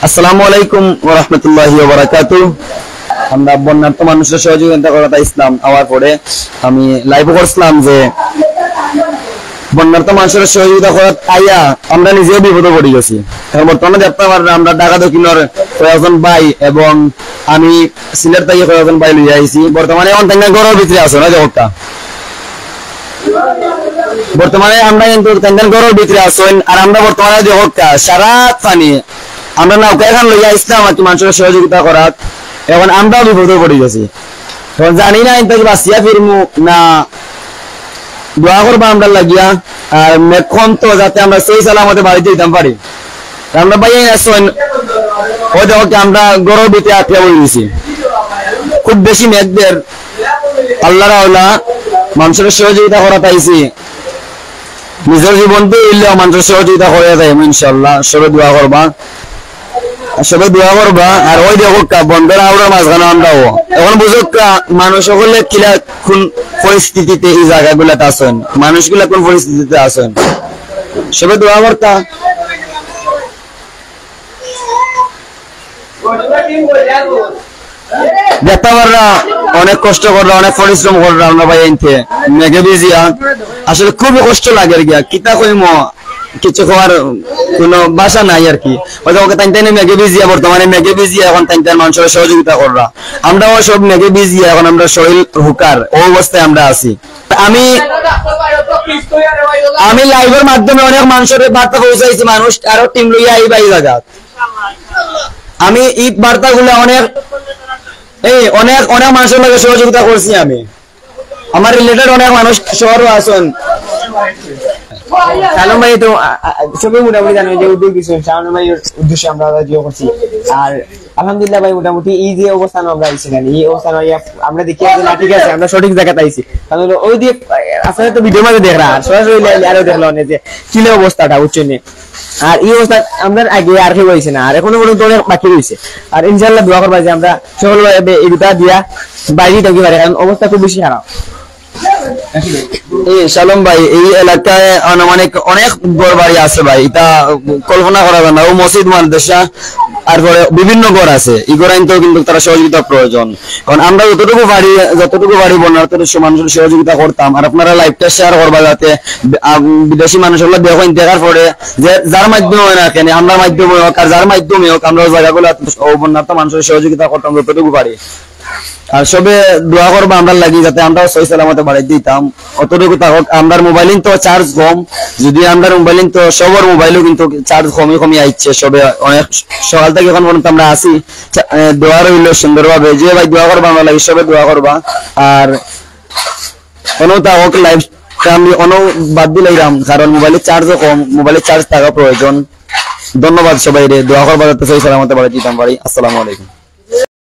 আসসালামু আলাইকুম ওয়া রাহমাতুল্লাহি ওয়া বারাকাতুহু। আমরা বন্যার্ত মানুষের সহযোগিতা করাটা ইসলাম হওয়ার পরে আমি লাইভ করছিলাম যে বন্যার্ত মানুষের সহযোগিতা করার আইয়া আমরা নিজেও বিপদে পড়ে গেছি। এখন বর্তমানে দেখতে পারেন আমরা ঢাকা দক্ষিণের কয়েকজন ভাই এবং আমি সিলেট থেকে কয়েকজন ভাই লইয়া আইছি। বর্তমানে এখন তাই ঘরের ভিতরে আছে না জগৎটা, বর্তমানে আমরা কিন্তু তাই ঘরের ভিতরে আসেন। আর আমরা বর্তমানে জগৎটা সারা পানি আমরা নৌকা এখন লইয়া ইসলাম আর কি মানুষের সহযোগিতা করার। এখন আমরা বিপদে পড়ে গেছি, এখন জানি না ইনতাকে বাঁচিয়া ফিরমু না দোয়া করবো আমরা লাগিয়া। আর মেঘন তো যাতে আমরা সেই সালামতে বাড়িতে দিতাম পারি। আমরা ভাই আসেন ওই দেখো আমরা গরুর ভিতরে আটকে বলে দিয়েছি। খুব বেশি মেঘদের আল্লাহর আওলা মানুষের সহযোগিতা করা পাইছি। নিজের জীবন তো ইল্লেও মানুষের সহযোগিতা করে দেয় ইনশাল্লাহ। সবে দোয়া করবা, সবে দোয়া করবা। আর ওই দেখো বন্ধের আওড়ার মাঝখানে আমরাও এখন বুঝুক মানুষ সকলে কিলা কোন পরিস্থিতিতে এই জায়গাগুলাতে আসেন, মানুষগুলা কোন পরিস্থিতিতে আসেন, সবে দোয়া করতা। দেখতে পাররা অনেক কষ্ট কররা, অনেক পরিশ্রম কররা আমরা ভাই আনতে মেঘে ভিজিয়া। আসলে খুবই কষ্ট লাগে আর কি, কিতা কইম কিছু খাওয়ার কোনো বাসা নাই আর কি। ওকে তাই মেঘে ভিজিয়া, বর্তমানে মেঘে ভিজিয়া এখন তাই মানুষের সহযোগিতা কররা। আমরাও সব মেঘে ভিজিয়া এখন আমরা শরীর হুকার ও অবস্থায় আমরা আছি। আমি লাইভের মাধ্যমে অনেক মানুষের বার্তা পৌঁছাইছি, মানুষ আরো টিম লইয়া আইবা এই জায়গা। আমি এই বার্তা গুলা অনেক অনেক অনেক মানুষের লগে সহযোগিতা করছি। আমি আমার রিলেটেড অনেক মানুষ শহরও আসেন। শালম ভাই তো সবই মোটামুটি জানো যে উদ্যোগ কিছু শালম ভাইয়ের উদ্দেশ্যে আমরা জিও করছি। আর আলহামদুলিল্লাহ ভাই মোটামুটি এই যে অবস্থান আমরা আইছি না, এই অবস্থান আমরা দেখি না ঠিক আছে আমরা সঠিক জায়গাতে আইছি। কারণ ওই দিয়ে আসলে তো ভিডিও মাঝে দেখরা আর সরাসরি আরো দেখলো না যে কিলে অবস্থাটা উচ্চ নিয়ে। আর এই অবস্থা আমরা আগে আর কেউ হয়েছে না, আর এখনো পর্যন্ত অনেক বাকি রয়েছে। আর ইনশাল্লাহ দোয়া করবা যে আমরা সকলভাবে এই দুটা দিয়া বাইরে থাকি পারে, কারণ অবস্থা খুব বেশি খারাপ। শালম ভাই এই এলাকায় আনুমানিক অনেক ঘর বাড়ি আছে ভাই, এটা কল্পনা করা যায় না। ও মসজিদ মাদ্রাসা আর বিভিন্ন ঘর আছে, এই ঘর আনতেও কিন্তু তারা সহযোগিতা প্রয়োজন। কারণ আমরা যতটুকু বাড়ি বন্যার্থ মানুষের সহযোগিতা করতাম। আর আপনারা লাইভটা শেয়ার করবা যাতে বিদেশি মানুষগুলো দেখেন, দেখার পরে যে যার মাধ্যমে হয় না কেন আমরা মাধ্যমে হোক আর যার মাধ্যমে হোক আমরা জায়গাগুলো বন্যার্থ মানুষের সহযোগিতা করতাম যতটুকু পারি। আর সবে দোয়া করবো আমরা লাগি যাতে আমরা সহি সালামতে বাড়ি দিতাম অতটুকু থাকুক। আমরা মোবাইল তো চার্জ কম, যদি আমরা মোবাইল তো সবার মোবাইলও কিন্তু চার্জ কমই আইচ্ছে। সবে অনেক সকাল থেকে এখন পর্যন্ত আমরা আসি। দোয়া রইল সুন্দরভাবে যে ভাই দোয়া করবো আমরা লাগি, সবে দোয়া করবা। আর কোনো থাকুক লাইভ আমি বাদ দিলাম, কারণ মোবাইলের চার্জও কম, মোবাইলের চার্জ থাকা প্রয়োজন। ধন্যবাদ সবাই রে, দোয়া করবা যাতে সহি সালামতে বাড়ি দিতাম পারি। আসসালামু আলাইকুম।